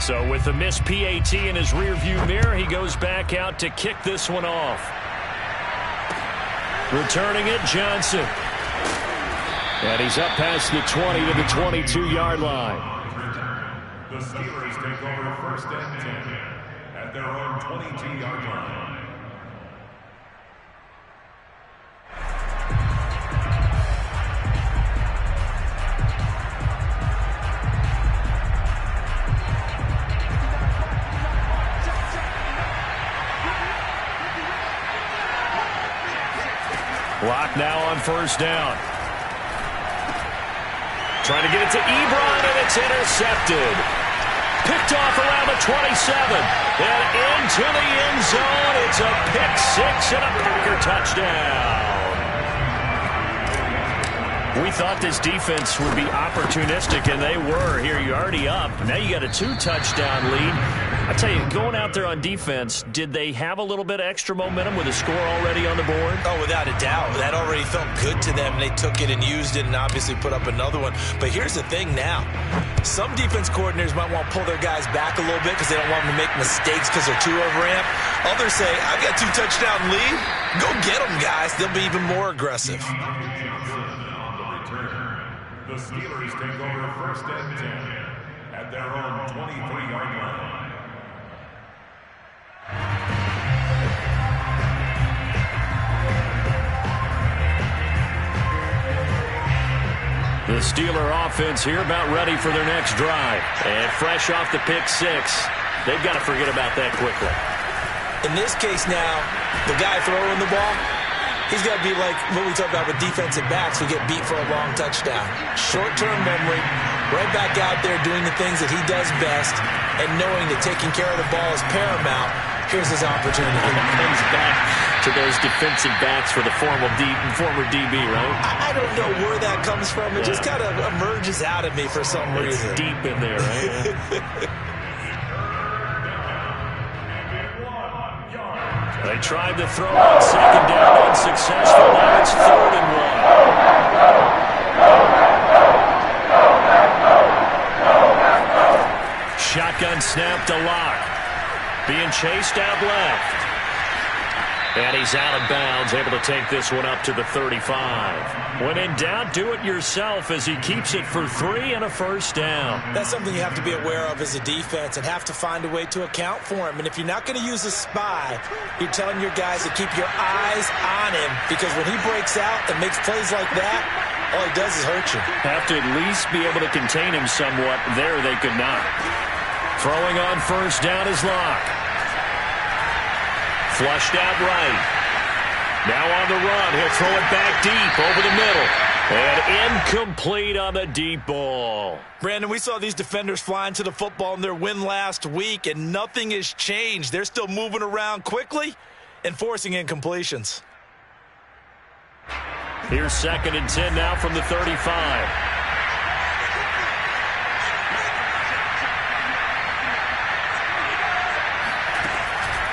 So with the missed PAT in his rearview mirror, he goes back out to kick this one off. Returning it, Johnson. And he's up past the 20 to the 22-yard line. The Steelers take over first and 10 at their own 22-yard line. Block now on first down. Trying to get it to Ebron, and it's intercepted. Picked off around the 27. And into the end zone. It's a pick six and a Packer touchdown. We thought this defense would be opportunistic, and they were. Here, you're already up. Now you got a 2-touchdown lead. I tell you, going out there on defense, did they have a little bit of extra momentum with a score already on the board? Oh, without a doubt. That already felt good to them. They took it and used it and obviously put up another one. But here's the thing now. Some defense coordinators might want to pull their guys back a little bit because they don't want them to make mistakes because they're too overamped. Others say, I've got 2-touchdown lead. Go get them, guys. They'll be even more aggressive. The Steelers take over first and 10 at their own 23-yard line. The Steeler offense here about ready for their next drive. And fresh off the pick six, they've got to forget about that quickly. In this case now, the guy throwing the ball, he's got to be like what we talk about with defensive backs who get beat for a long touchdown. Short-term memory, right back out there doing the things that he does best, and knowing that taking care of the ball is paramount. Here's his opportunity. And it comes back to those defensive backs for the former DB, right? I don't know where that comes from. It just kind of emerges out of me for some reason. It's deep in there, right? They tried to throw on second down, unsuccessful. Now it's 3rd and 1. Shotgun snap to Locke. Being chased out left. And he's out of bounds, able to take this one up to the 35. When in doubt, do it yourself as he keeps it for 3 and a first down. That's something you have to be aware of as a defense and have to find a way to account for him. And if you're not going to use a spy, you're telling your guys to keep your eyes on him, because when he breaks out and makes plays like that, all he does is hurt you. Have to at least be able to contain him somewhat. There they could not. Throwing on first down is Locke. Flushed out right. Now on the run. He'll throw it back deep over the middle. And incomplete on the deep ball. Brandon, we saw these defenders flying to the football in their win last week, and nothing has changed. They're still moving around quickly and forcing incompletions. Here's 2nd and 10 now from the 35.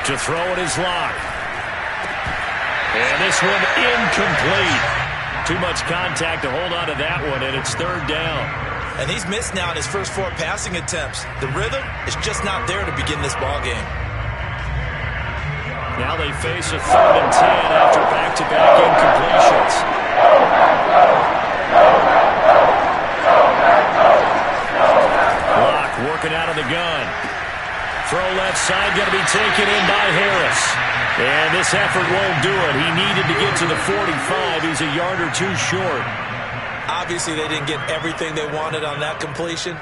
To throw it is Locke. And this one incomplete. Too much contact to hold on to that one, and it's 3rd down. And he's missed now in his first 4 passing attempts. The rhythm is just not there to begin this ball game. Now they face a 3rd and 10 after back-to-back incompletions. Locke working out of the gun. Throw left side, going to be taken in by Harris. And this effort won't do it. He needed to get to the 45. He's a yard or two short. Obviously, they didn't get everything they wanted on that completion,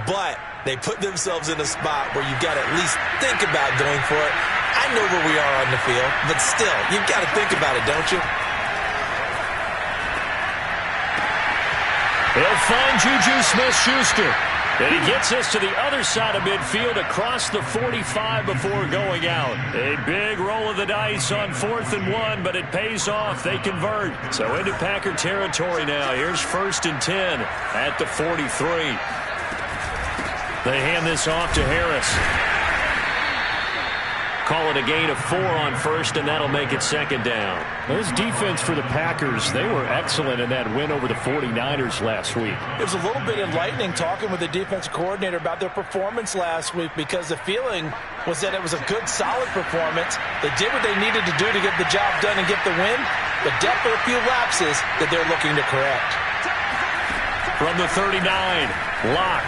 but they put themselves in a spot where you've got to at least think about going for it. I know where we are on the field, but still, you've got to think about it, don't you? He'll find Juju Smith-Schuster. And he gets us to the other side of midfield across the 45 before going out. A big roll of the dice on 4th and 1, but it pays off. They convert. So into Packer territory now. Here's 1st and 10 at the 43. They hand this off to Harris. call it a gain of 4 on first, and that'll make it second down. This defense for the Packers, they were excellent in that win over the 49ers last week. It was a little bit enlightening talking with the defensive coordinator about their performance last week, because the feeling was that it was a good, solid performance. They did what they needed to do to get the job done and get the win, but definitely a few lapses that they're looking to correct. From the 39, Locke.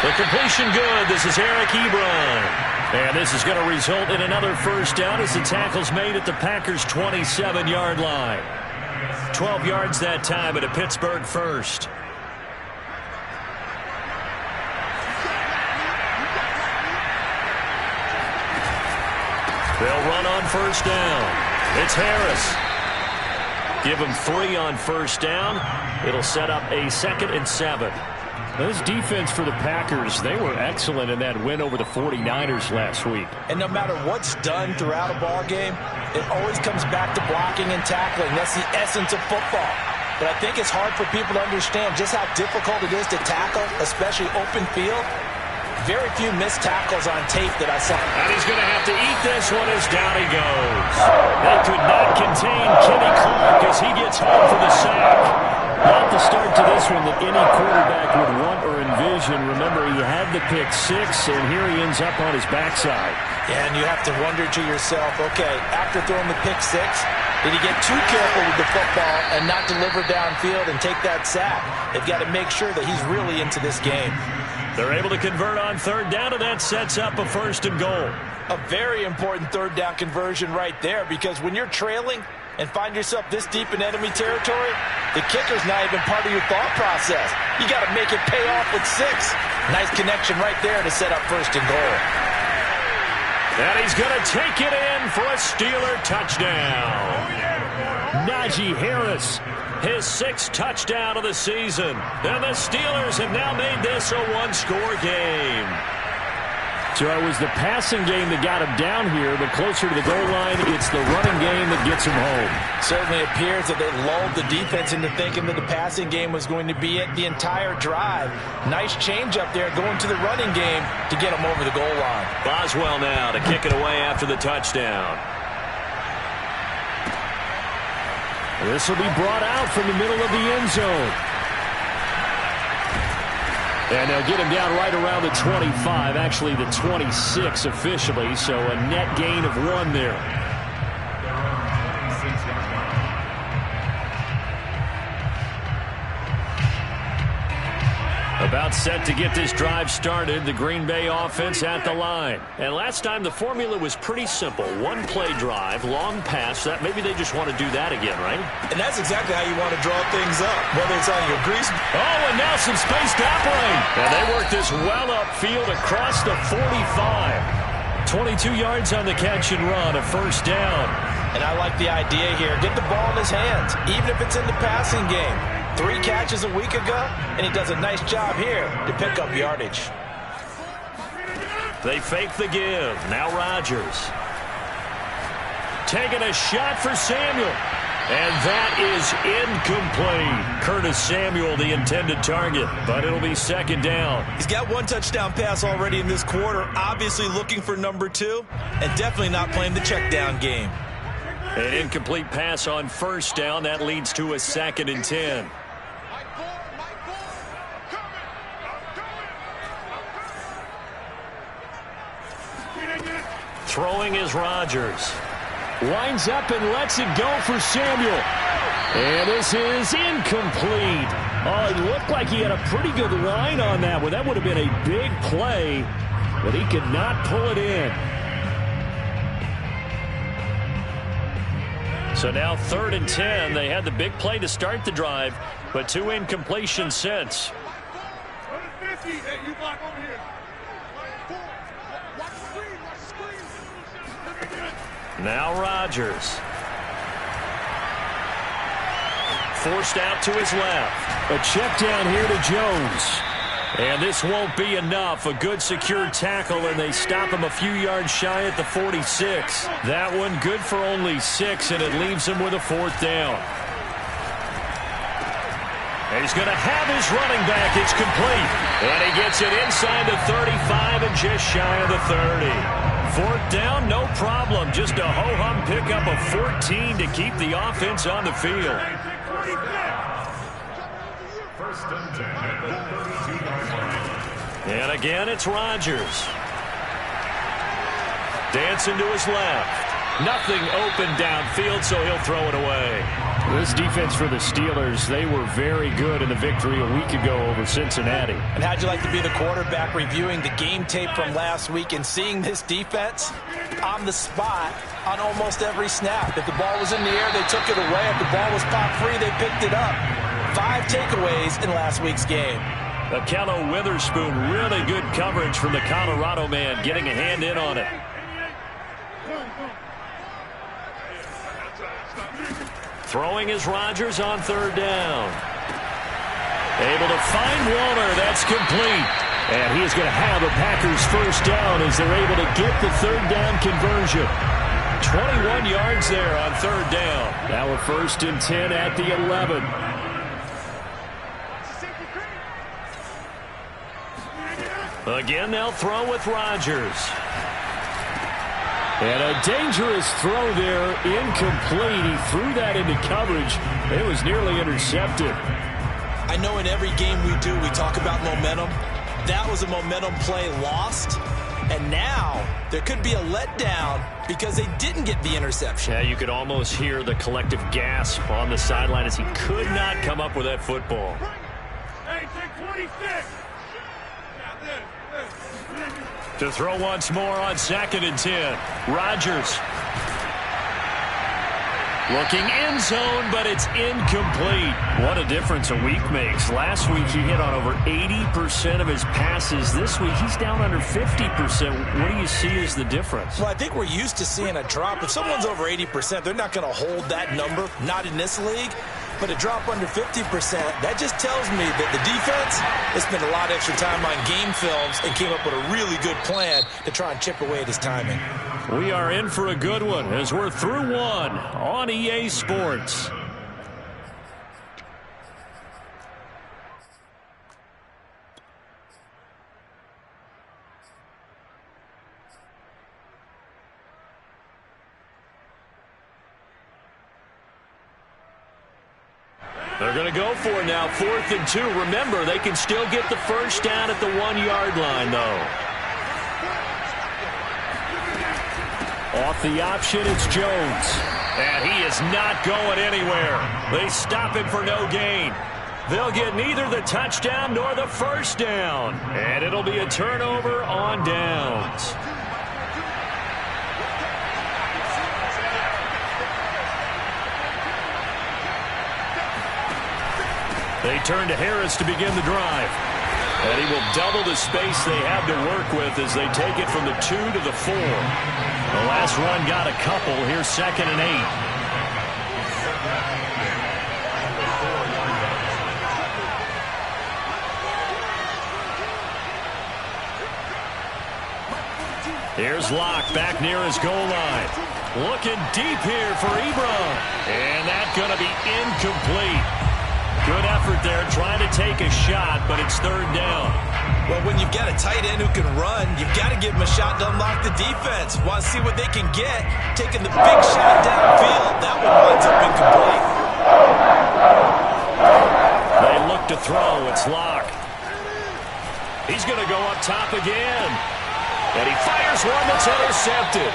The completion good. This is Eric Ebron. And this is going to result in another first down as the tackle's made at the Packers' 27-yard line. 12 yards that time at a Pittsburgh first. They'll run on first down. It's Harris. Give him 3 on first down. It'll set up a 2nd and 7. This defense for the Packers, they were excellent in that win over the 49ers last week. And no matter what's done throughout a ball game, it always comes back to blocking and tackling. That's the essence of football. But I think it's hard for people to understand just how difficult it is to tackle, especially open field. Very few missed tackles on tape that I saw. And he's going to have to eat this one as down he goes. They could not contain Kenny Clark as he gets home for the sack. Not the start to this one that any quarterback would want or envision. Remember, he had the pick 6, and here he ends up on his backside. Yeah, and you have to wonder to yourself, okay, after throwing the pick 6, did he get too careful with the football and not deliver downfield and take that sack? They've got to make sure that he's really into this game. They're able to convert on third down, and that sets up a 1st and goal. A very important third down conversion right there, because when you're trailing and find yourself this deep in enemy territory, the kicker's not even part of your thought process. You got to make it pay off with 6. Nice connection right there to set up 1st and goal. And he's going to take it in for a Steeler touchdown. Najee Harris, his 6th touchdown of the season. And the Steelers have now made this a 1-score game. So it was the passing game that got him down here, but closer to the goal line, it's the running game that gets him home. Certainly appears that they lulled the defense into thinking that the passing game was going to be it the entire drive. Nice change up there going to the running game to get him over the goal line. Boswell now to kick it away after the touchdown. This will be brought out from the middle of the end zone. And they'll get him down right around the 25, actually the 26 officially, so a net gain of 1 there. About set to get this drive started, the Green Bay offense at the line. And last time the formula was pretty simple. 1-play drive, long pass. That maybe they just want to do that again, right? And that's exactly how you want to draw things up, whether it's on your grease. Oh, and now some space to operate. And they work this well upfield across the 45. 22 yards on the catch and run, a 1st down. And I like the idea here. Get the ball in his hands, even if it's in the passing game. 3 catches a week ago, and he does a nice job here to pick up yardage. They fake the give. Now Rodgers. Taking a shot for Samuel. And that is incomplete. Curtis Samuel, the intended target, but it'll be 2nd down. He's got 1 touchdown pass already in this quarter, obviously looking for number 2, and definitely not playing the check down game. An incomplete pass on 1st down. That leads to a 2nd and 10. Throwing is Rodgers. Winds up and lets it go for Samuel. And this is incomplete. Oh, it looked like he had a pretty good line on that one. That would have been a big play, but he could not pull it in. So now 3rd and 10. They had the big play to start the drive, but 2 incompletions since. Now Rodgers. Forced out to his left. A check down here to Jones. And this won't be enough. A good secure tackle, and they stop him a few yards shy at the 46. That one good for only 6, and it leaves him with a 4th down. He's going to have his running back. It's complete. And he gets it inside the 35 and just shy of the 30. Fourth down, no problem. Just a ho-hum pickup of 14 to keep the offense on the field. First and 10 at the 32-yard line. And again, it's Rodgers. Dancing to his left. Nothing open downfield, so he'll throw it away. This defense for the Steelers, they were very good in the victory a week ago over Cincinnati. And how'd you like to be the quarterback reviewing the game tape from last week and seeing this defense on the spot on almost every snap? If the ball was in the air, they took it away. If the ball was pop free, they picked it up. 5 takeaways in last week's game. Akello Witherspoon, really good coverage from the Colorado man, getting a hand in on it. Throwing is Rodgers on third down. Able to find Warner. That's complete. And he is going to have a Packers first down as they're able to get the third down conversion. 21 yards there on third down. Now a 1st and 10 at the 11. Again, they'll throw with Rodgers. And a dangerous throw there, incomplete. He threw that into coverage. It was nearly intercepted. I know in every game we do, we talk about momentum. That was a momentum play lost. And now there could be a letdown because they didn't get the interception. Yeah, you could almost hear the collective gasp on the sideline as he could not come up with that football. Hey, take 26. To throw once more on 2nd and 10. Rodgers. Looking end zone, but it's incomplete. What a difference a week makes. Last week he hit on over 80% of his passes. This week he's down under 50%. What do you see as the difference? Well, I think we're used to seeing a drop. If someone's over 80%, they're not going to hold that number, not in this league. But a drop under 50%, that just tells me that the defense has spent a lot of extra time on game films and came up with a really good plan to try and chip away at his timing. We are in for a good one as we're through one on EA Sports. They're going to go for it now, 4th and 2. Remember, they can still get the first down at the 1-yard line, though. Off the option, it's Jones. And he is not going anywhere. They stop him for no gain. They'll get neither the touchdown nor the first down. And it'll be a turnover on downs. They turn to Harris to begin the drive. And he will double the space they have to work with as they take it from the 2 to the 4. The last run got a couple. Here's 2nd and 8. Here's Locke back near his goal line. Looking deep here for Ebron. And that's going to be incomplete. Good effort there trying to take a shot, but it's 3rd down. Well, when you've got a tight end who can run, you've got to give him a shot to unlock the defense. Want to see what they can get. Taking the big shot downfield. That one winds up incomplete. They look to throw. It's Locke. He's going to go up top again. And he fires one that's intercepted.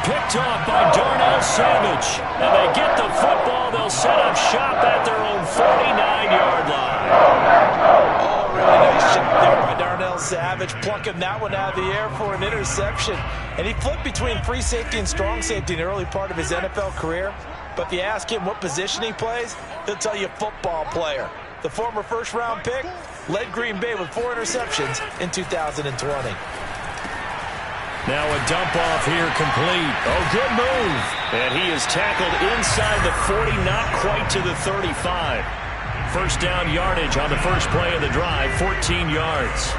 Picked off by Darnell Savage. And they get the football. They'll set up shop at their own 49-yard line. Oh, really nice shot there by Darnell Savage, plucking that one out of the air for an interception. And he flipped between free safety and strong safety in the early part of his NFL career. But if you ask him what position he plays, he'll tell you football player. The former first-round pick led Green Bay with 4 interceptions in 2020. Now a dump off here complete. Oh, good move. And he is tackled inside the 40, not quite to the 35. First down yardage on the first play of the drive, 14 yards.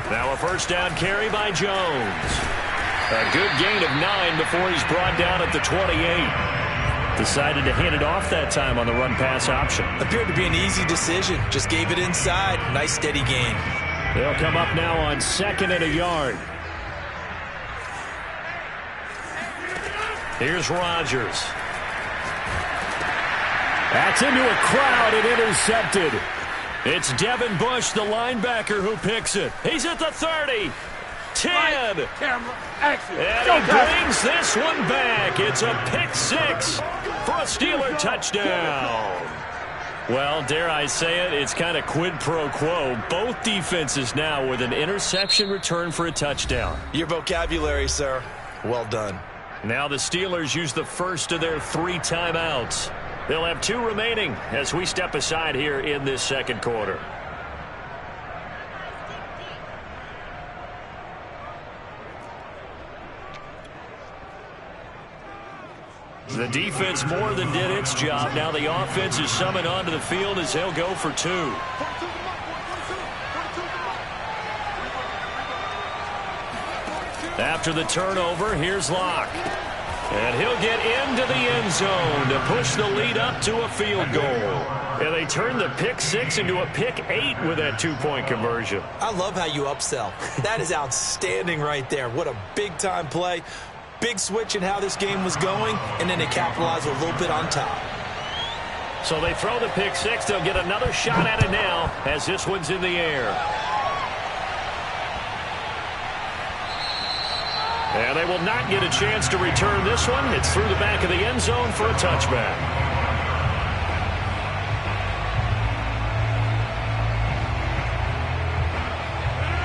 Now a first down carry by Jones. A good gain of 9 before he's brought down at the 28. Decided to hand it off that time on the run-pass option. Appeared to be an easy decision. Just gave it inside. Nice steady gain. They'll come up now on 2nd and a yard. Here's Rodgers. That's into a crowd and intercepted. It's Devin Bush, the linebacker, who picks it. He's at the 30. 10. Camera, action. And he brings this one back. It's a pick 6 for a Steeler touchdown. Well, dare I say it, it's kind of quid pro quo. Both defenses now with an interception return for a touchdown. Your vocabulary, sir. Well done. Now the Steelers use the first of their 3 timeouts. They'll have 2 remaining as we step aside here in this second quarter. The defense more than did its job. Now the offense is summoned onto the field as they'll go for 2. After the turnover, here's Locke. And he'll get into the end zone to push the lead up to a field goal. And they turn the pick 6 into a pick 8 with that 2-point conversion. I love how you upsell. That is outstanding right there. What a big-time play. Big switch in how this game was going, and then they capitalize a little bit on top. So they throw the pick 6. They'll get another shot at it now as this one's in the air. And they will not get a chance to return this one. It's through the back of the end zone for a touchback.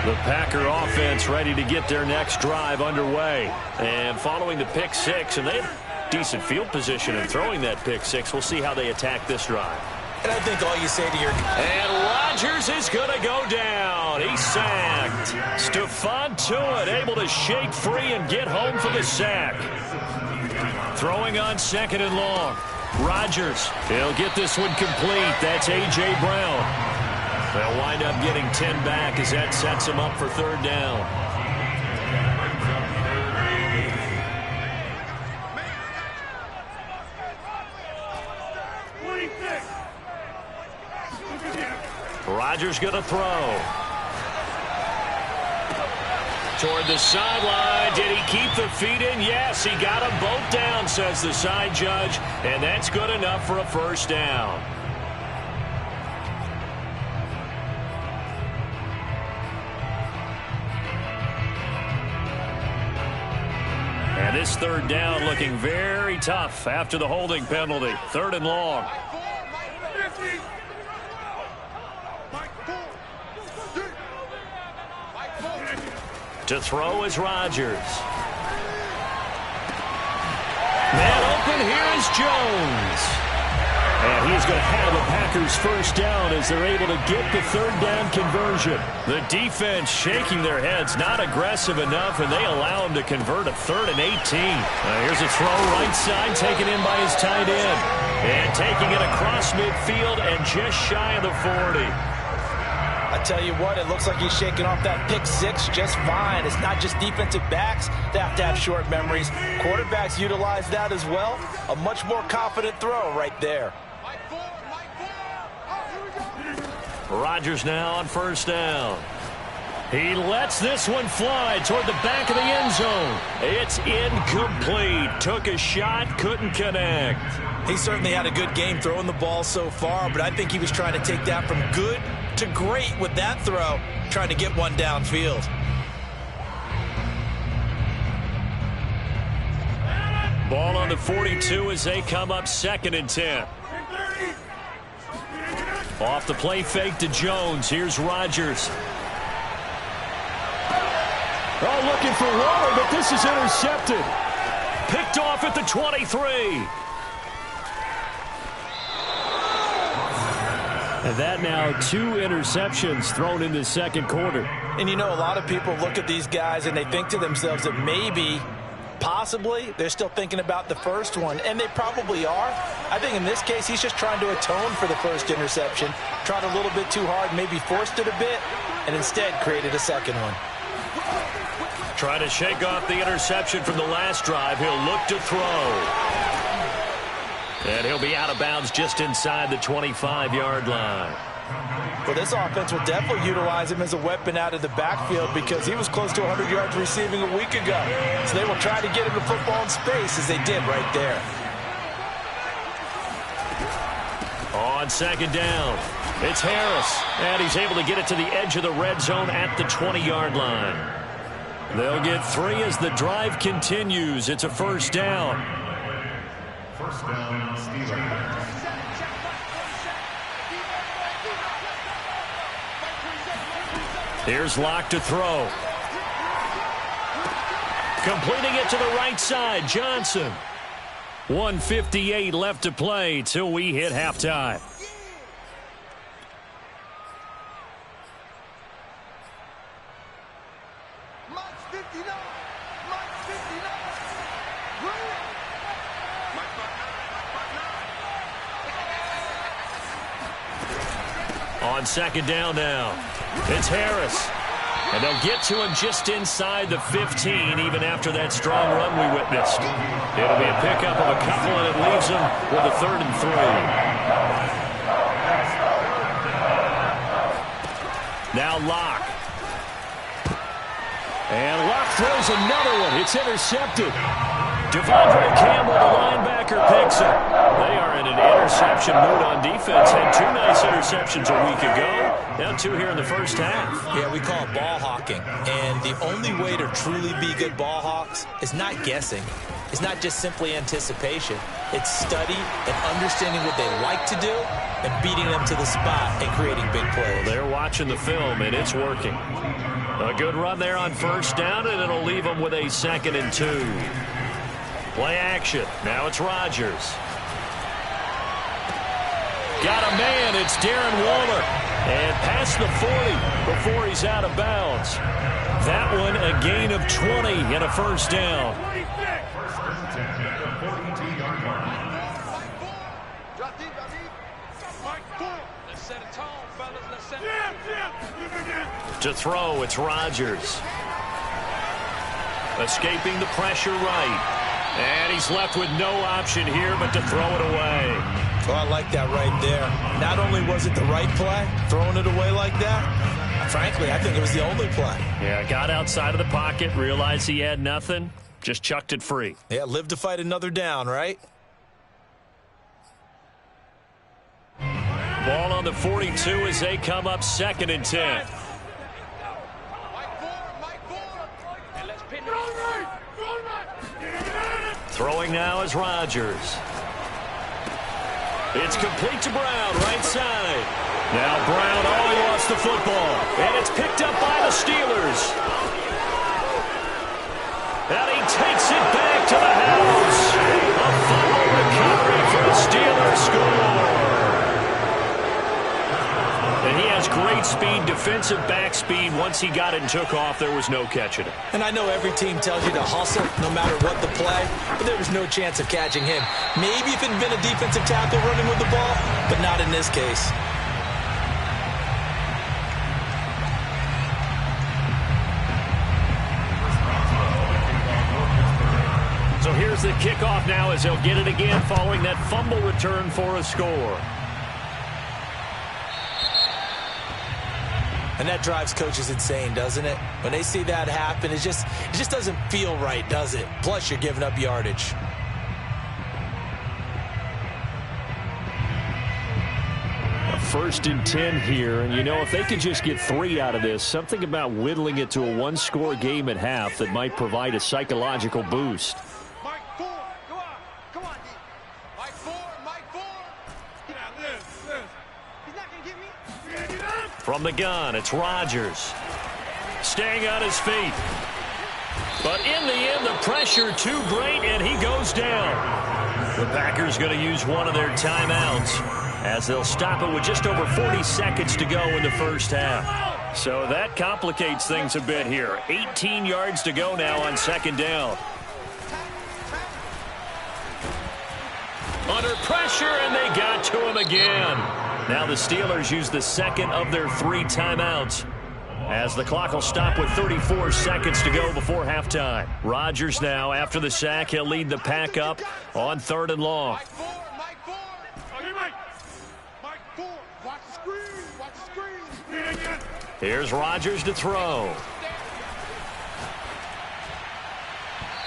The Packer offense ready to get their next drive underway. And following the pick 6, and they have decent field position in throwing that pick 6. We'll see how they attack this drive. And I think all you say to your... And Rodgers is going to go down. He's sacked. Stephon Tuitt able to shake free and get home for the sack. Throwing on 2nd and long. Rodgers, he'll get this one complete. That's A.J. Brown. They'll wind up getting 10 back as that sets him up for 3rd down. Rodgers going to throw. Toward the sideline. Did he keep the feet in? Yes, he got them both down, says the side judge. And that's good enough for a 1st down. And this 3rd down looking very tough after the holding penalty. 3rd and long. To throw is Rodgers. Man open, here is Jones. And he's going to have the Packers 1st down as they're able to get the 3rd down conversion. The defense shaking their heads, not aggressive enough, and they allow him to convert a 3rd and 18. Here's a throw right side, taken in by his tight end. And taking it across midfield and just shy of the 40. I tell you what, it looks like he's shaking off that pick 6 just fine. It's not just defensive backs that have to have short memories. Quarterbacks utilize that as well. A much more confident throw right there. Rodgers now on 1st down. He lets this one fly toward the back of the end zone. It's incomplete. Took a shot, couldn't connect. He certainly had a good game throwing the ball so far, but I think he was trying to take that from good to great with that throw, trying to get one downfield. Ball on the 42 as they come up 2nd and 10. Off the play fake to Jones. Here's Rodgers. Oh, looking for Waller, but this is intercepted. Picked off at the 23. And that now 2 interceptions thrown in the second quarter. And you know, a lot of people look at these guys and they think to themselves that maybe, possibly, they're still thinking about the first one. And they probably are. I think in this case, he's just trying to atone for the first interception. Tried a little bit too hard, maybe forced it a bit, and instead created a second one. Trying to shake off the interception from the last drive. He'll look to throw. And he'll be out of bounds just inside the 25-yard line. Well, this offense will definitely utilize him as a weapon out of the backfield because he was close to 100 yards receiving a week ago. So they will try to get him the football in space as they did right there. On second down, it's Harris. And he's able to get it to the edge of the red zone at the 20-yard line. They'll get 3 as the drive continues. It's a first down. First down, Steelers. Here's Locke to throw. Completing it to the right side, Johnson. 1:58 left to play till we hit halftime. On second down now, it's Harris. And they'll get to him just inside the 15, even after that strong run we witnessed. It'll be a pickup of a couple, and it leaves them with a 3rd and 3. Now Locke. And Locke throws another one. It's intercepted. Devondre Campbell, the linebacker, picks it. They are in an interception mood on defense. Had 2 nice interceptions a week ago. Now 2 here in the first half. Yeah, we call it ball hawking. And the only way to truly be good ball hawks is not guessing. It's not just simply anticipation. It's study and understanding what they like to do and beating them to the spot and creating big plays. Well, they're watching the film, and it's working. A good run there on first down, and it'll leave them with a 2nd and 2. Play action. Now it's Rodgers. Got a man. It's Darren Waller. And past the 40 before he's out of bounds. That one a gain of 20 and a first down. To throw, it's Rodgers. Escaping the pressure right. And he's left with no option here but to throw it away. Oh, I like that right there. Not only was it the right play, throwing it away like that, frankly, I think it was the only play. Yeah, got outside of the pocket, realized he had nothing, just chucked it free. Yeah, live to fight another down, right? Ball on the 42 as they come up 2nd and 10. Throwing now is Rodgers. It's complete to Brown, right side. Now Brown, he lost the football. And it's picked up by the Steelers. And he takes it back to the house. A fumble recovery for the Steelers score. And he has great speed, defensive back speed. Once he got it and took off, there was no catching it. And I know every team tells you to hustle no matter what the play, but there was no chance of catching him. Maybe if it had been a defensive tackle running with the ball, but not in this case. So here's the kickoff now as they'll get it again following that fumble return for a score. And that drives coaches insane, doesn't it? When they see that happen, it just doesn't feel right, does it? Plus, you're giving up yardage. A 1st and 10 here, and you know, if they could just get 3 out of this, something about whittling it to a 1-score game at half that might provide a psychological boost. From the gun, it's Rodgers. Staying on his feet. But in the end, the pressure too great, and he goes down. The Packers going to use one of their timeouts as they'll stop it with just over 40 seconds to go in the first half. So that complicates things a bit here. 18 yards to go now on 2nd down. Under pressure, and they got to him again. Now the Steelers use the 2nd of their 3 timeouts as the clock will stop with 34 seconds to go before halftime. Rodgers now, after the sack, he'll lead the pack up on 3rd and long. Here's Rodgers to throw.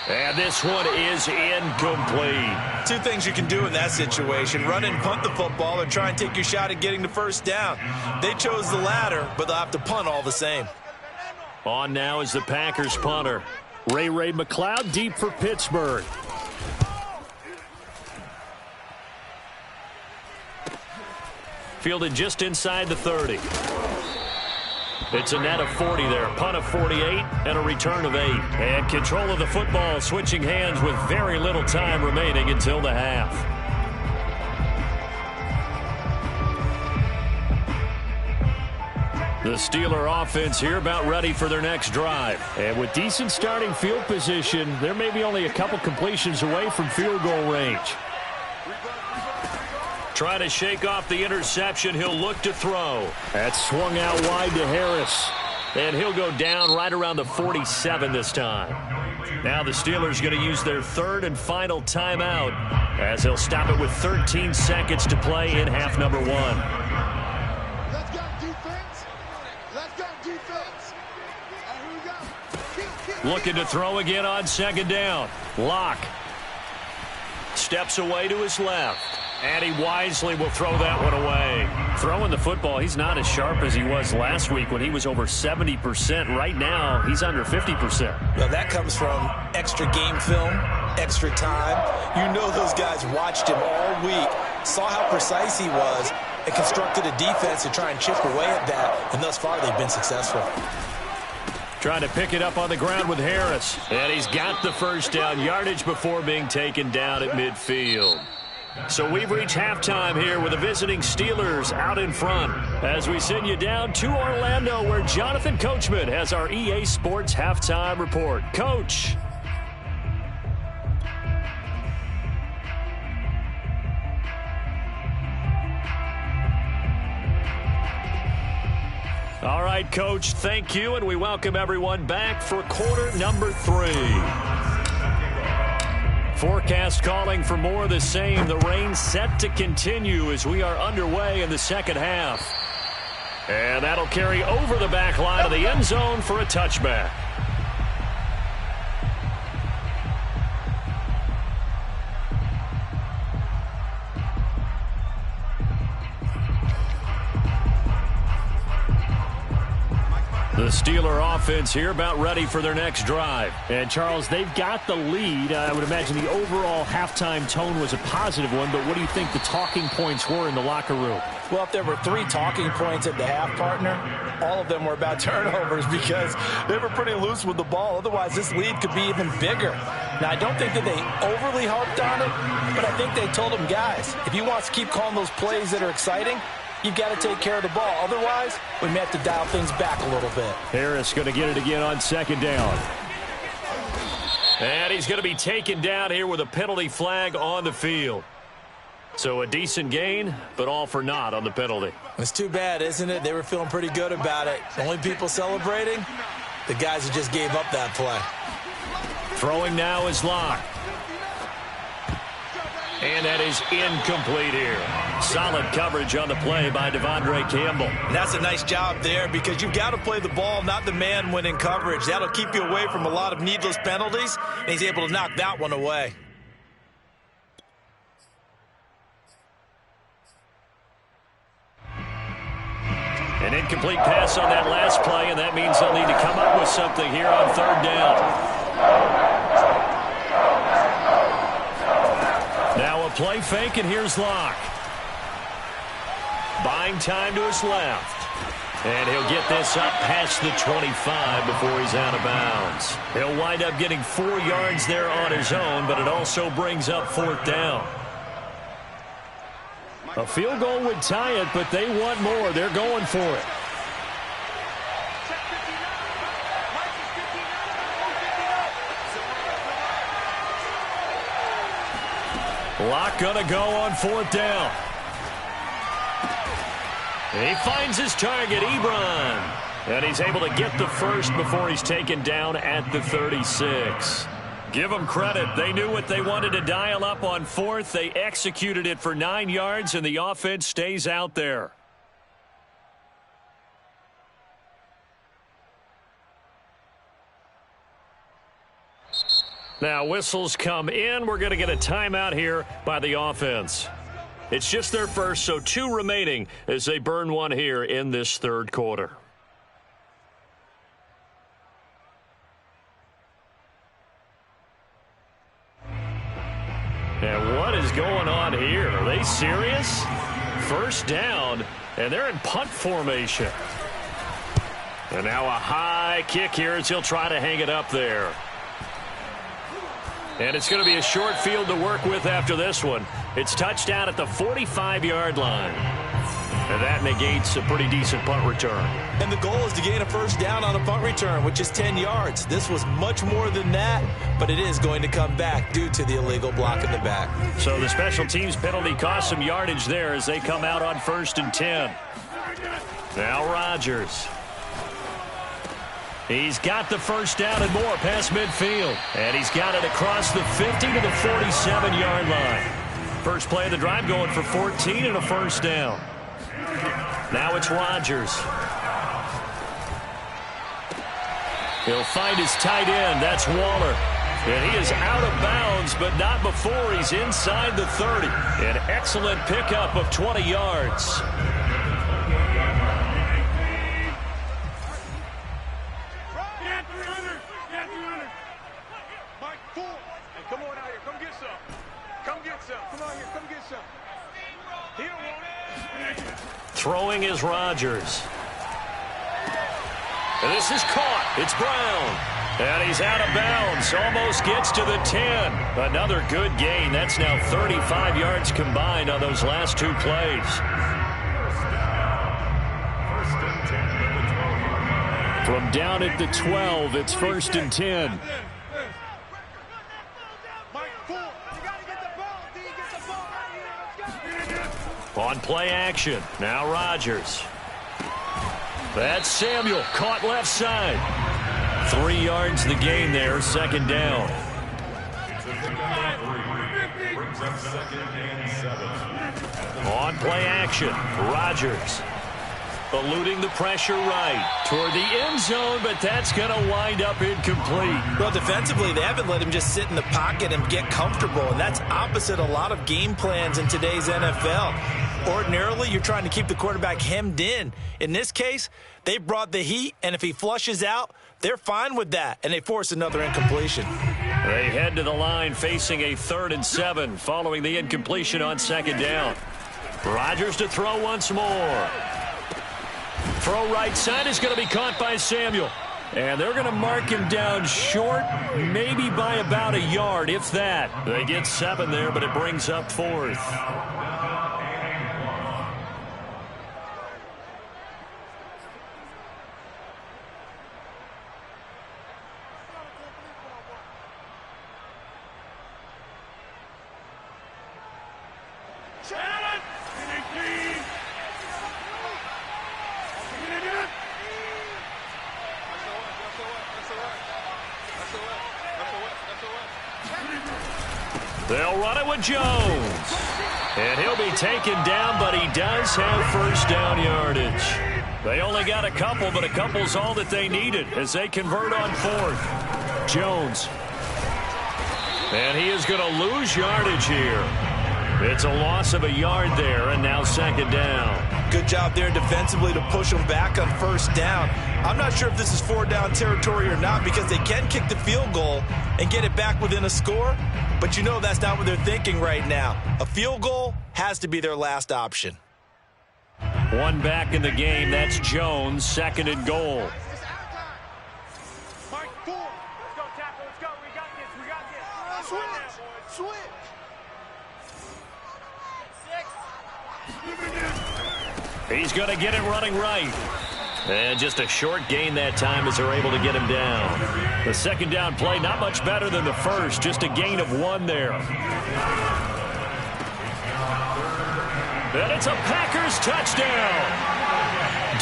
And this one is incomplete. Two things you can do in that situation: run and punt the football, or try and take your shot at getting the first down. They chose the latter, but they'll have to punt all the same. On now is the Packers punter. Ray McLeod deep for Pittsburgh. Fielded just inside the 30. It's a net of 40 there. Punt of 48 and a return of 8. And control of the football switching hands with very little time remaining until the half. The Steeler offense here about ready for their next drive. And with decent starting field position, they're maybe only a couple completions away from field goal range. Trying to shake off the interception. He'll look to throw. That's swung out wide to Harris. And he'll go down right around the 47 this time. Now the Steelers going to use their third and final timeout as they'll stop it with 13 seconds to play in half number 1. Let's go defense. Let's go defense. Here we go. Looking to throw again on second down. Locke steps away to his left. And he wisely will throw that one away. Throwing the football, he's not as sharp as he was last week when he was over 70%. Right now, he's under 50%. Now that comes from extra game film, extra time. You know those guys watched him all week, saw how precise he was, and constructed a defense to try and chip away at that. And thus far, they've been successful. Trying to pick it up on the ground with Harris. And he's got the first down yardage before being taken down at midfield. So we've reached halftime here with the visiting Steelers out in front as we send you down to Orlando where Jonathan Coachman has our EA Sports Halftime Report. Coach. All right, Coach, thank you, and we welcome everyone back for quarter number 3. Forecast calling for more of the same. The rain set to continue as we are underway in the second half. And that'll carry over the back line of the end zone for a touchback. The Steeler offense here about ready for their next drive. And, Charles, they've got the lead. I would imagine the overall halftime tone was a positive one, but what do you think the talking points were in the locker room? Well, if there were 3 talking points at the half, partner, all of them were about turnovers because they were pretty loose with the ball. Otherwise, this lead could be even bigger. Now, I don't think that they overly harped on it, but I think they told them, guys, if you want to keep calling those plays that are exciting, you've got to take care of the ball. Otherwise, we may have to dial things back a little bit. Harris going to get it again on second down. And he's going to be taken down here with a penalty flag on the field. So a decent gain, but all for naught on the penalty. It's too bad, isn't it? They were feeling pretty good about it. The only people celebrating, the guys who just gave up that play. Throwing now is Locke. And that is incomplete here. Solid coverage on the play by Devondre Campbell. And that's a nice job there because you've got to play the ball, not the man when in coverage. That'll keep you away from a lot of needless penalties, and he's able to knock that one away. An incomplete pass on that last play, and that means they'll need to come up with something here on third down. Now a play fake, and here's Locke. Buying time to his left. And he'll get this up past the 25 before he's out of bounds. He'll wind up getting 4 yards there on his own, but it also brings up fourth down. A field goal would tie it, but they want more. They're going for it. Locke gonna go on fourth down. He finds his target, Ebron. And he's able to get the first before he's taken down at the 36. Give them credit. They knew what they wanted to dial up on fourth. They executed it for 9 yards, and the offense stays out there. Now whistles come in. We're going to get a timeout here by the offense. It's just their first, so 2 remaining as they burn one here in this third quarter. And what is going on here? Are they serious? First down, and they're in punt formation. And now a high kick here as he'll try to hang it up there. And it's going to be a short field to work with after this one. It's touchdown at the 45-yard line. And that negates a pretty decent punt return. And the goal is to gain a first down on a punt return, which is 10 yards. This was much more than that, but it is going to come back due to the illegal block in the back. So the special teams penalty cost some yardage there as they come out on 1st and 10. Now Rodgers. He's got the first down and more past midfield. And he's got it across the 50 to the 47-yard line. First play of the drive going for 14 and a first down. Now it's Rodgers. He'll find his tight end. That's Waller. And he is out of bounds, but not before he's inside the 30. An excellent pickup of 20 yards. Throwing is Rodgers. And this is caught. It's Brown. And he's out of bounds. Almost gets to the 10. Another good gain. That's now 35 yards combined on those last 2 plays. From down at the 12, it's 1st and 10. On play action. Now Rodgers. That's Samuel. Caught left side. 3 yards the gain there. 2nd down. On play action. Rodgers. Eluding the pressure right toward the end zone, but that's going to wind up incomplete. Well, defensively, they haven't let him just sit in the pocket and get comfortable, and that's opposite a lot of game plans in today's NFL. Ordinarily, you're trying to keep the quarterback hemmed in. In this case, they brought the heat, and if he flushes out, they're fine with that, and they force another incompletion. They head to the line facing a 3rd and 7 following the incompletion on 2nd down. Rodgers to throw once more. Throw right side is going to be caught by Samuel. And they're going to mark him down short, maybe by about a yard, if that. They get 7 there, but it brings up 4th. They'll run it with Jones. And he'll be taken down, but he does have first down yardage. They only got a couple, but a couple's all that they needed as they convert on 4th. Jones. And he is going to lose yardage here. It's a loss of a yard there, and now 2nd down. Good job there defensively to push them back on 1st down. I'm not sure if this is 4-down territory or not because they can kick the field goal and get it back within a score, but you know that's not what they're thinking right now. A field goal has to be their last option. 1 back in the game. That's Jones, 2nd and goal. He's going to get it running right. And just a short gain that time as they're able to get him down. The 2nd down play, not much better than the first. Just a gain of 1 there. And it's a Packers touchdown.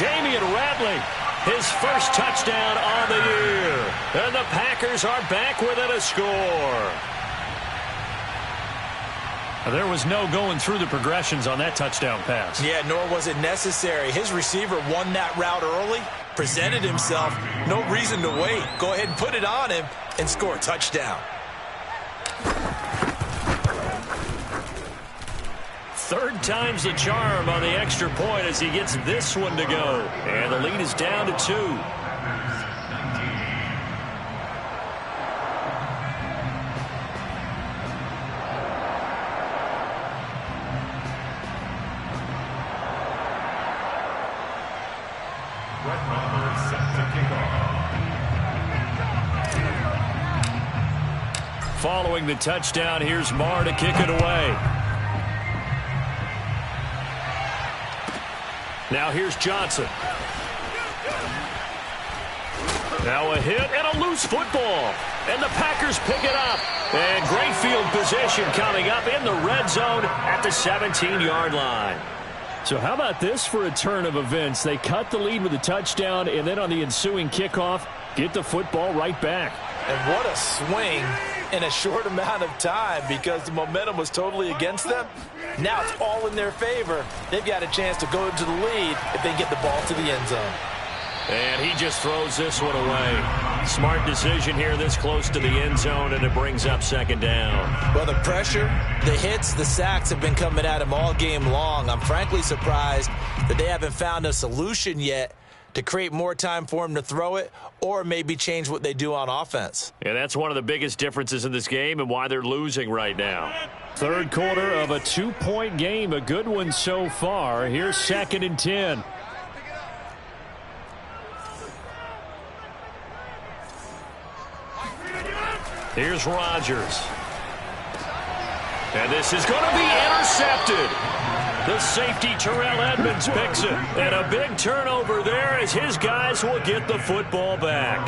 Damian Ratley, his first touchdown on the year. And the Packers are back within a score. There was no going through the progressions on that touchdown pass. Yeah, nor was it necessary. His receiver won that route early, presented himself, no reason to wait. Go ahead and put it on him and score a touchdown. Third time's the charm on the extra point as he gets this one to go. And the lead is down to 2. Following the touchdown, here's Marr to kick it away. Now here's Johnson. Now a hit and a loose football. And the Packers pick it up. And great field position coming up in the red zone at the 17-yard line. So how about this for a turn of events? They cut the lead with a touchdown, and then on the ensuing kickoff, get the football right back. And what a swing in a short amount of time because the momentum was totally against them. Now it's all in their favor. They've got a chance to go into the lead if they get the ball to the end zone. And he just throws this one away. Smart decision here this close to the end zone, and it brings up second down. Well, the pressure, the hits, the sacks have been coming at him all game long. I'm frankly surprised that they haven't found a solution yet to create more time for him to throw it or maybe change what they do on offense. And that's one of the biggest differences in this game and why they're losing right now. Third quarter of a 2-point game, a good one so far. Here's 2nd and 10. Here's Rodgers. And this is going to be intercepted. The safety, Terrell Edmonds, picks it. And a big turnover there as his guys will get the football back.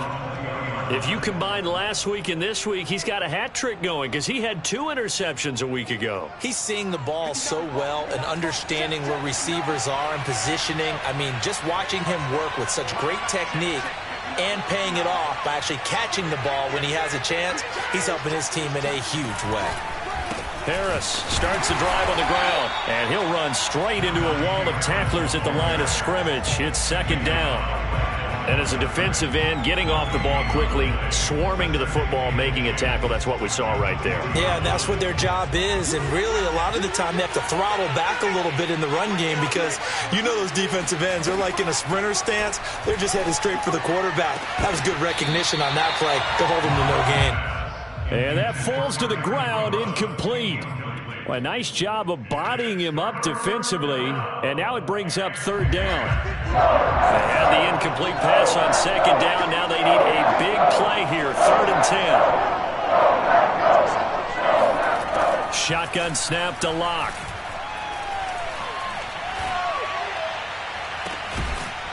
If you combine last week and this week, he's got a hat trick going because he had 2 interceptions a week ago. He's seeing the ball so well and understanding where receivers are and positioning. I mean, just watching him work with such great technique and paying it off by actually catching the ball when he has a chance, he's helping his team in a huge way. Harris starts the drive on the ground, and he'll run straight into a wall of tacklers at the line of scrimmage. It's second down. And as a defensive end, getting off the ball quickly, swarming to the football, making a tackle, that's what we saw right there. Yeah, that's what their job is, and really a lot of the time they have to throttle back a little bit in the run game because you know those defensive ends, they're like in a sprinter stance. They're just headed straight for the quarterback. That was good recognition on that play to hold him to no gain. And that falls to the ground, incomplete. Well, a nice job of bodying him up defensively. And now it brings up third down. They had the incomplete pass on second down. Now they need a big play here, 3rd and 10. Shotgun snap to Locke.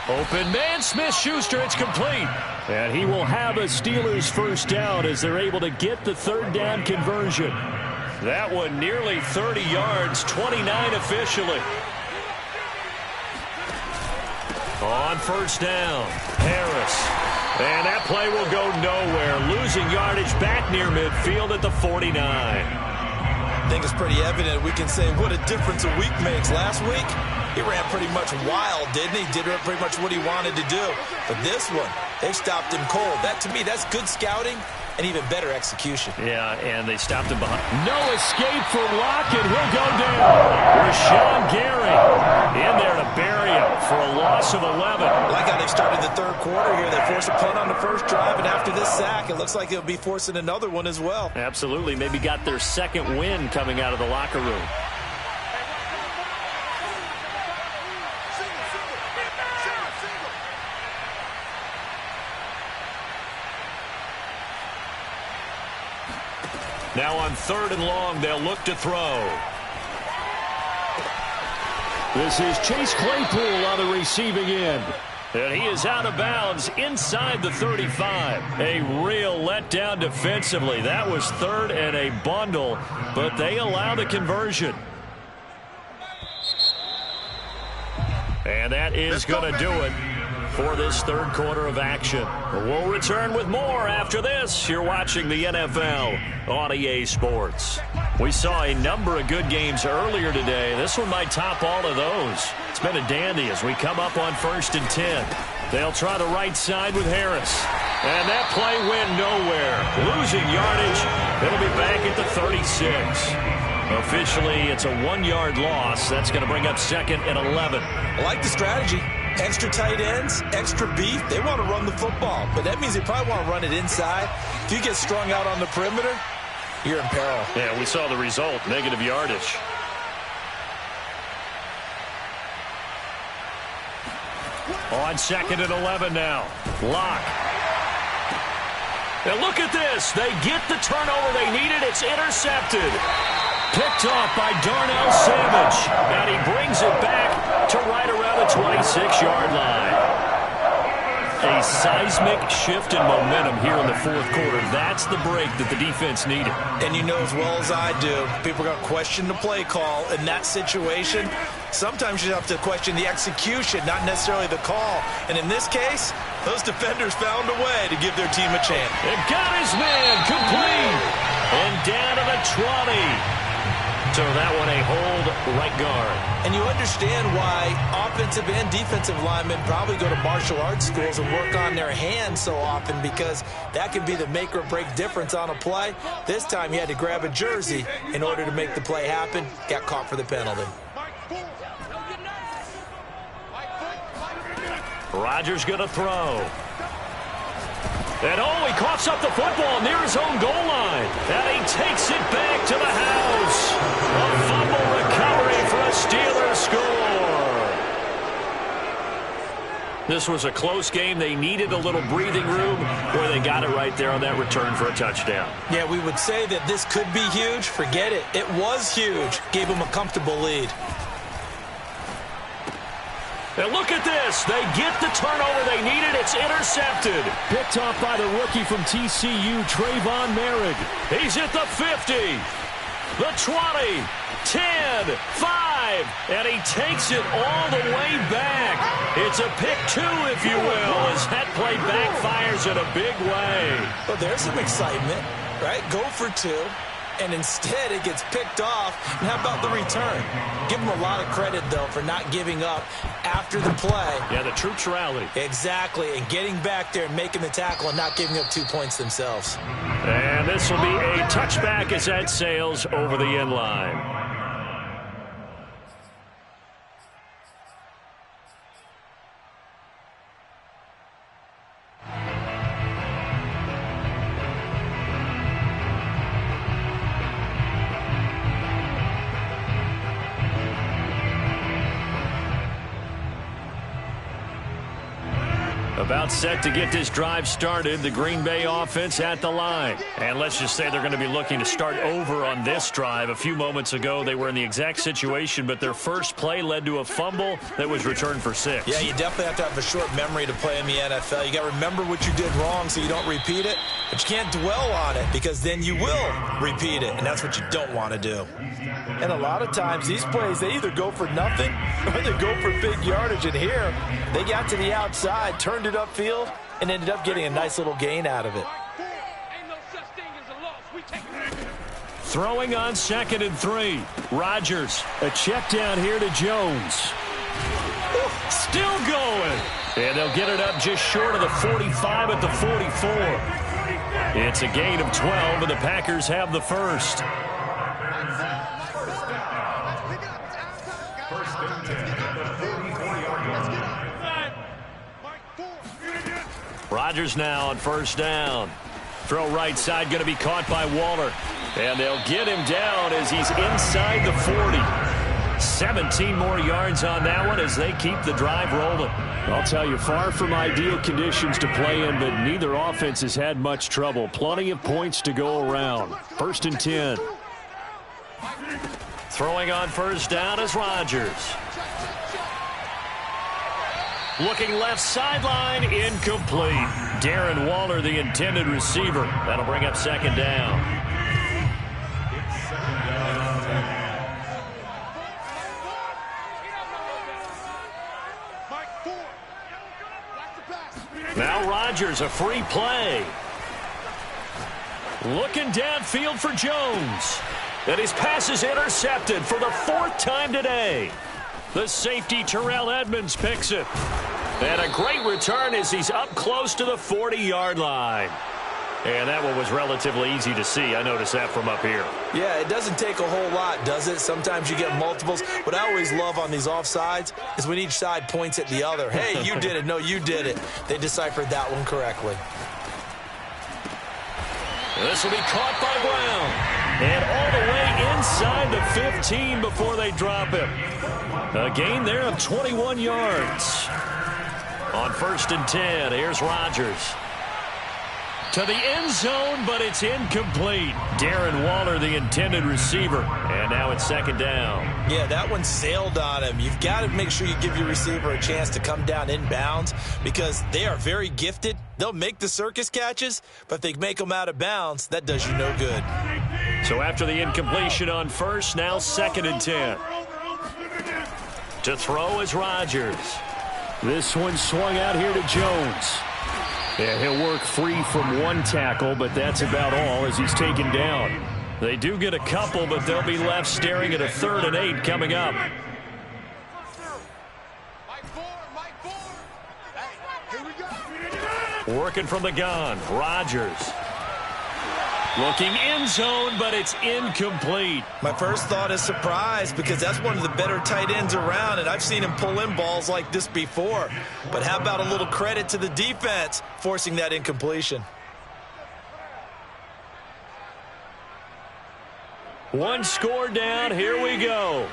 Open man, Smith-Schuster, it's complete. And he will have a Steelers first down as they're able to get the third down conversion. That one nearly 30 yards, 29 officially. On first down, Harris. And that play will go nowhere. Losing yardage back near midfield at the 49. I think it's pretty evident. We can say what a difference a week makes. Last week, he ran pretty much wild, didn't he? Did pretty much what he wanted to do. But this one, they stopped him cold. That, to me, that's good scouting and even better execution. Yeah, and they stopped him behind. No escape for Locke, and he'll go down. Rashawn Gary in there to bury him for a loss of 11. Like how they started the third quarter here. They forced a punt on the first drive, and after this sack, it looks like they'll be forcing another one as well. Absolutely. Maybe got their second win coming out of the locker room. Now on 3rd and long, they'll look to throw. This is Chase Claypool on the receiving end. And he is out of bounds inside the 35. A real letdown defensively. That was 3rd and a bundle, but they allow the conversion. And that is going to do it for this third quarter of action. We'll return with more after this. You're watching the NFL on EA Sports. We saw a number of good games earlier today. This one might top all of those. It's been a dandy as we come up on 1st and 10. They'll try the right side with Harris. And that play went nowhere. Losing yardage It'll be back at the 36. Officially, it's a 1-yard loss. That's going to bring up 2nd and 11. I like the strategy. Extra tight ends, extra beef. They want to run the football, but that means they probably want to run it inside. If you get strung out on the perimeter, you're in peril. Yeah, we saw the result, negative yardage. On 2nd and 11 now. Lock. And look at this. They get the turnover they needed. It's intercepted. Picked off by Darnell Savage. And he brings it back to right around the 26-yard line. A seismic shift in momentum here in the 4th quarter. That's the break that the defense needed. And you know as well as I do, people are going to question the play call in that situation. Sometimes you have to question the execution, not necessarily the call. And in this case, those defenders found a way to give their team a chance. It got his man complete. And down to the 20. So that one a hold right guard. And you understand why offensive and defensive linemen probably go to martial arts schools and work on their hands so often, because that can be the make or break difference on a play. This time he had to grab a jersey in order to make the play happen. Got caught for the penalty. Rodgers going to throw. And he coughs up the football near his own goal line. And he takes it back to the house. A fumble recovery for a Steelers score. This was a close game. They needed a little breathing room, where they got it right there on that return for a touchdown. Yeah, we would say that this could be huge. Forget it. It was huge. Gave them a comfortable lead. And look at this. They get the turnover they needed. It's intercepted. Picked off by the rookie from TCU, Trayvon Merrick. He's at the 50, the 20, 10, 5, and he takes it all the way back. It's a pick 2, if you will, as that play backfires in a big way. Well, there's some excitement, right? Go for 2. And instead it gets picked off. And how about the return? Give them a lot of credit, though, for not giving up after the play. Yeah, the troops rallied. Exactly, and getting back there and making the tackle and not giving up 2 points themselves. And this will be a touchback as that sails over the end line. About set to get this drive started. The Green Bay offense at the line. And let's just say they're going to be looking to start over on this drive. A few moments ago, they were in the exact situation, but their first play led to a fumble that was returned for 6. Yeah, you definitely have to have a short memory to play in the NFL. You got to remember what you did wrong so you don't repeat it, but you can't dwell on it, because then you will repeat it, and that's what you don't want to do. And a lot of times, these plays, they either go for nothing or they go for big yardage. And here, they got to the outside, turned it upfield, and ended up getting a nice little gain out of it. Throwing on 2nd and 3. Rodgers. A check down here to Jones. Still going. And they'll get it up just short of the 45 at the 44. It's a gain of 12, and the Packers have the first. Rodgers now on first down. Throw right side, going to be caught by Waller. And they'll get him down as he's inside the 40. 17 more yards on that one as they keep the drive rolling. I'll tell you, far from ideal conditions to play in, but neither offense has had much trouble. Plenty of points to go around. 1st and 10. Throwing on first down is Rodgers. Looking left sideline, incomplete. Darren Waller, the intended receiver. That'll bring up 2nd down. Now Rodgers, a free play. Looking downfield for Jones. And his pass is intercepted for the 4th time today. The safety, Terrell Edmonds, picks it. And a great return as he's up close to the 40-yard line. And that one was relatively easy to see. I noticed that from up here. Yeah, it doesn't take a whole lot, does it? Sometimes you get multiples. What I always love on these offsides is when each side points at the other. Hey, you did it. No, you did it. They deciphered that one correctly. This will be caught by Brown. And all the way inside the 15 before they drop him. A gain there of 21 yards. On 1st and 10, here's Rodgers. To the end zone, but it's incomplete. Darren Waller, the intended receiver. And now it's 2nd down. Yeah, that one sailed on him. You've got to make sure you give your receiver a chance to come down inbounds because they are very gifted. They'll make the circus catches, but if they make them out of bounds, that does you no good. So after the incompletion on 1st, now 2nd and 10. To throw is Rodgers. This one swung out here to Jones. Yeah, he'll work free from one tackle, but that's about all as he's taken down. They do get a couple, but they'll be left staring at a 3rd and 8 coming up. Working from the gun, Rodgers. Looking end zone, but it's incomplete. My first thought is surprise because that's one of the better tight ends around, and I've seen him pull in balls like this before. But how about a little credit to the defense forcing that incompletion? One score down. Here we go.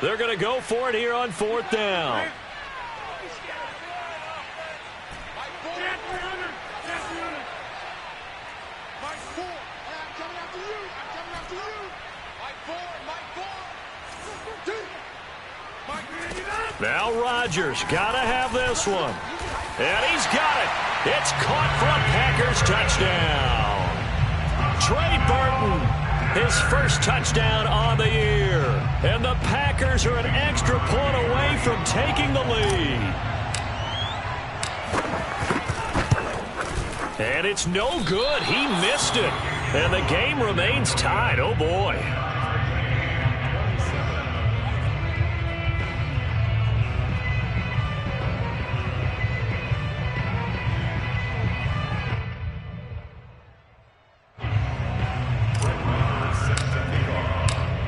They're going to go for it here on 4th down. Now Rodgers got to have this one. And he's got it. It's caught for a Packers touchdown. Trey Burton, his first touchdown on the year. And the Packers are an extra point away from taking the lead. And it's no good. He missed it. And the game remains tied. Oh, boy.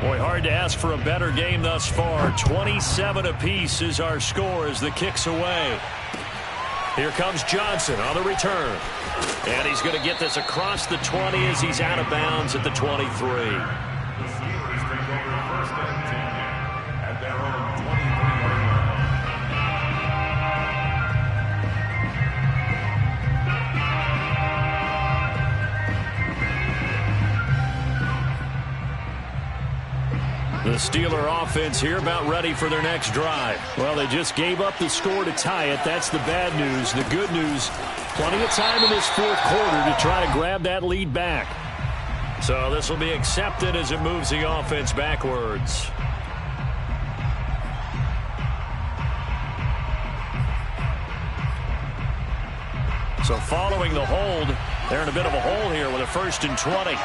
Boy, hard to ask for a better game thus far. 27 apiece is our score as the kick's away. Here comes Johnson on the return. And he's going to get this across the 20 as he's out of bounds at the 23. The Steelers take over 1st and 10 at their own 23-yard line. The Steeler offense here about ready for their next drive. Well, they just gave up the score to tie it. That's the bad news. The good news, plenty of time in this 4th quarter to try to grab that lead back. So this will be accepted as it moves the offense backwards. So following the hold, they're in a bit of a hole here with a 1st and 20.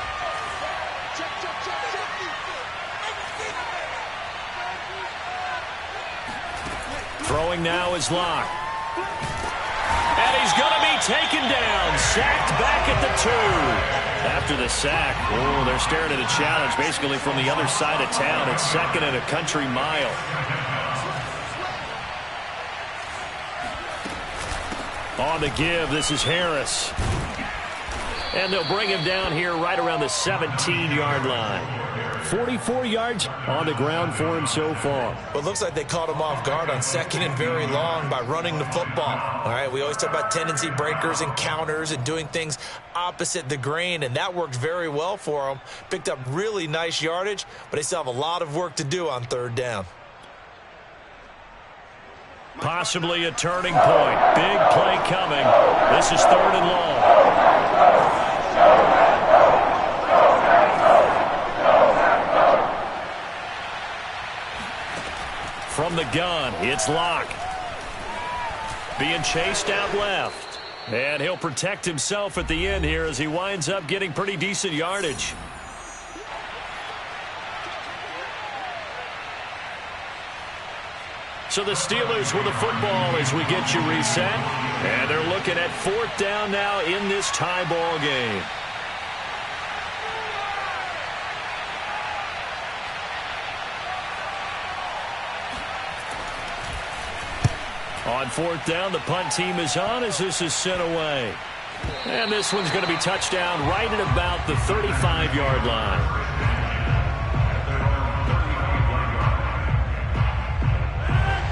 Throwing now is Locke. And he's going to be taken down. Sacked back at the 2. After the sack, oh, they're staring at a challenge basically from the other side of town. It's 2nd and a country mile. On the give, this is Harris. And they'll bring him down here right around the 17-yard line. 44 yards on the ground for him so far. Well, it looks like they caught him off guard on 2nd and very long by running the football. All right, we always talk about tendency breakers and counters and doing things opposite the grain, and that worked very well for them. Picked up really nice yardage, but they still have a lot of work to do on 3rd down. Possibly a turning point. Big play coming. This is 3rd and long. From the gun, it's Locke. Being chased out left. And he'll protect himself at the end here as he winds up getting pretty decent yardage. So the Steelers with the football as we get you reset. And they're looking at 4th down now in this tie ball game. On 4th down, the punt team is on as this is sent away. And this one's going to be touchdown right at about the 35-yard line.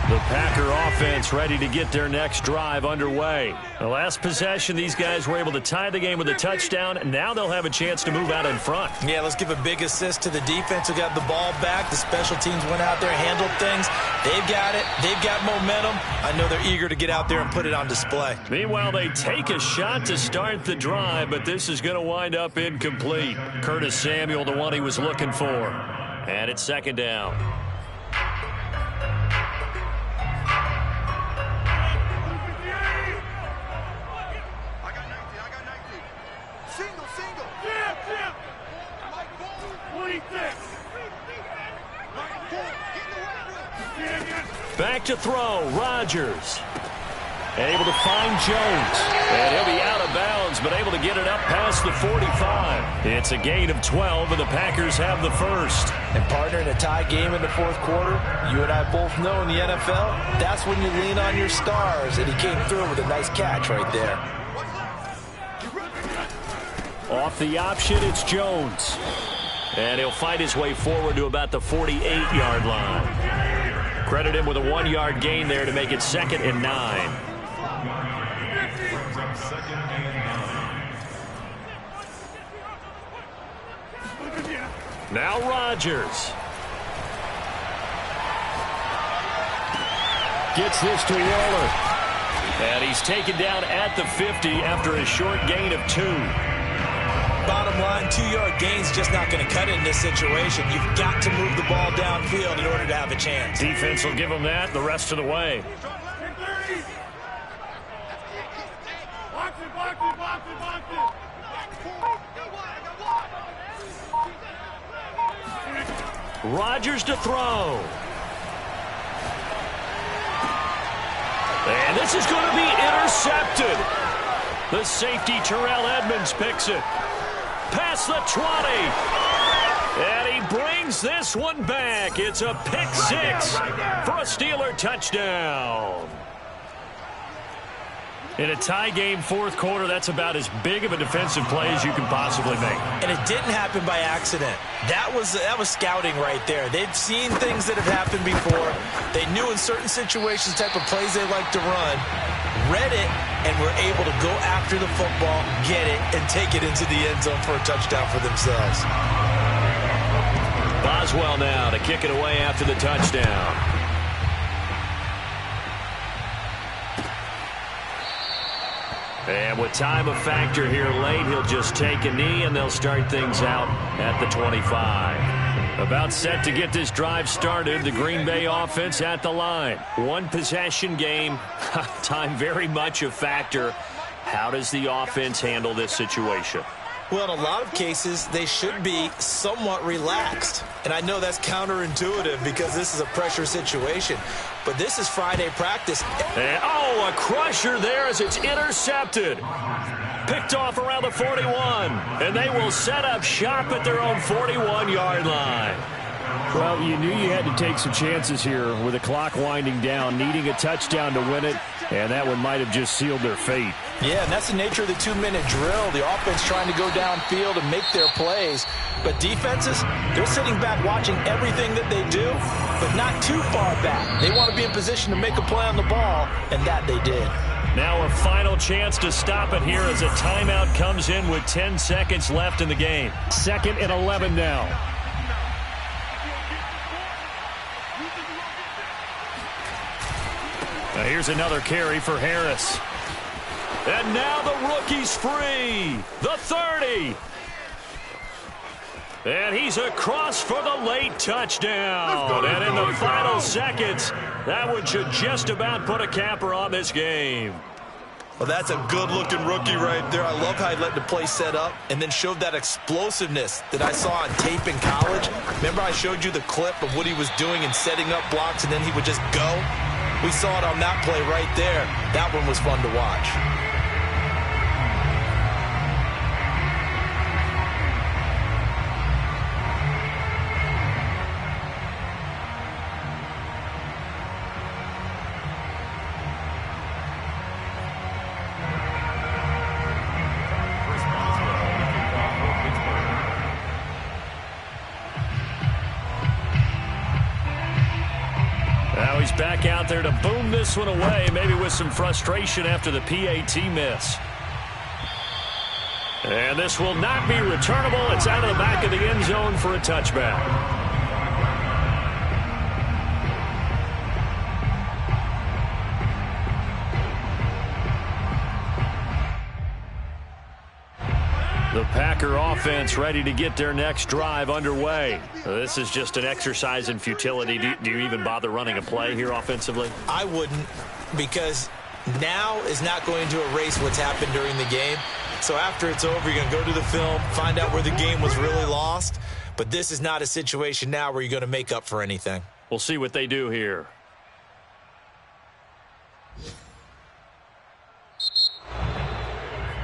The Packer offense ready to get their next drive underway. The last possession, these guys were able to tie the game with a touchdown. Now they'll have a chance to move out in front. Yeah, let's give a big assist to the defense who got the ball back. The special teams went out there, handled things. They've got it. They've got momentum. I know they're eager to get out there and put it on display. Meanwhile, they take a shot to start the drive, but this is going to wind up incomplete. Curtis Samuel, the one he was looking for. And it's 2nd down. Back to throw, Rodgers. Able to find Jones. And he'll be out of bounds, but able to get it up past the 45. It's a gain of 12, and the Packers have the first. And partner, in a tie game in the 4th quarter, you and I both know in the NFL, that's when you lean on your stars. And he came through with a nice catch right there. Off the option, it's Jones. And he'll fight his way forward to about the 48-yard line. Credit him with a 1-yard gain there to make it 2nd and 9. Now Rodgers. Gets this to Waller. And he's taken down at the 50 after a short gain of 2. Bottom line, 2-yard gain's just not going to cut it in this situation. You've got to move the ball downfield in order to have a chance. Defense will give them that the rest of the way. Rodgers to throw. And this is going to be intercepted. The safety, Terrell Edmonds, picks it. Past the 20. And he brings this one back. It's a pick 6 for a Steeler touchdown. In a tie game 4th quarter, that's about as big of a defensive play as you can possibly make. And it didn't happen by accident. That was scouting right there. They've seen things that have happened before. They knew in certain situations the type of plays they like to run, read it, and were able to go after the football, get it, and take it into the end zone for a touchdown for themselves. Boswell now to kick it away after the touchdown. And with time a factor here late, he'll just take a knee, and they'll start things out at the 25. About set to get this drive started, the Green Bay offense at the line. One possession game, time very much a factor. How does the offense handle this situation? Well, in a lot of cases, they should be somewhat relaxed. And I know that's counterintuitive because this is a pressure situation. But this is Friday practice. And, oh, a crusher there as it's intercepted. Picked off around the 41. And they will set up shop at their own 41-yard line. Well, you knew you had to take some chances here with the clock winding down, needing a touchdown to win it, and that one might have just sealed their fate. Yeah, and that's the nature of the 2-minute drill. The offense trying to go downfield and make their plays. But defenses, they're sitting back watching everything that they do, but not too far back. They want to be in position to make a play on the ball, and that they did. Now a final chance to stop it here as a timeout comes in with 10 seconds left in the game. 2nd and 11 now. Now here's another carry for Harris. And now the rookie's free. The 30. And he's across for the late touchdown. And in the final seconds, that one should just about put a capper on this game. Well, that's a good-looking rookie right there. I love how he let the play set up and then showed that explosiveness that I saw on tape in college. Remember I showed you the clip of what he was doing and setting up blocks, and then he would just go? We saw it on that play right there. That one was fun to watch. Now he's back out there to boom this one away, maybe with some frustration after the PAT miss. And this will not be returnable. It's out of the back of the end zone for a touchback. The Packer offense ready to get their next drive underway. This is just an exercise in futility. Do you even bother running a play here offensively? I wouldn't, because now is not going to erase what's happened during the game. So after it's over, you're going to go to the film, find out where the game was really lost. But this is not a situation now where you're going to make up for anything. We'll see what they do here.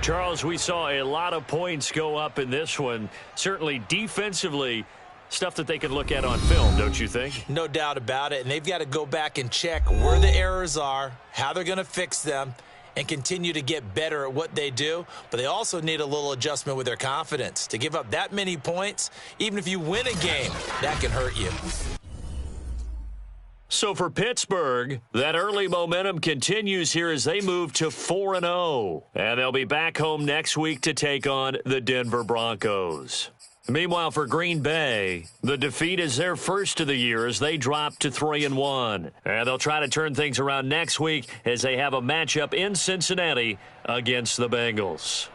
Charles, we saw a lot of points go up in this one. Certainly defensively, stuff that they can look at on film, don't you think? No doubt about it. And they've got to go back and check where the errors are, how they're going to fix them, and continue to get better at what they do. But they also need a little adjustment with their confidence. To give up that many points, even if you win a game, that can hurt you. So for Pittsburgh, that early momentum continues here as they move to 4-0. And they'll be back home next week to take on the Denver Broncos. Meanwhile, for Green Bay, the defeat is their first of the year as they drop to 3-1. And they'll try to turn things around next week as they have a matchup in Cincinnati against the Bengals.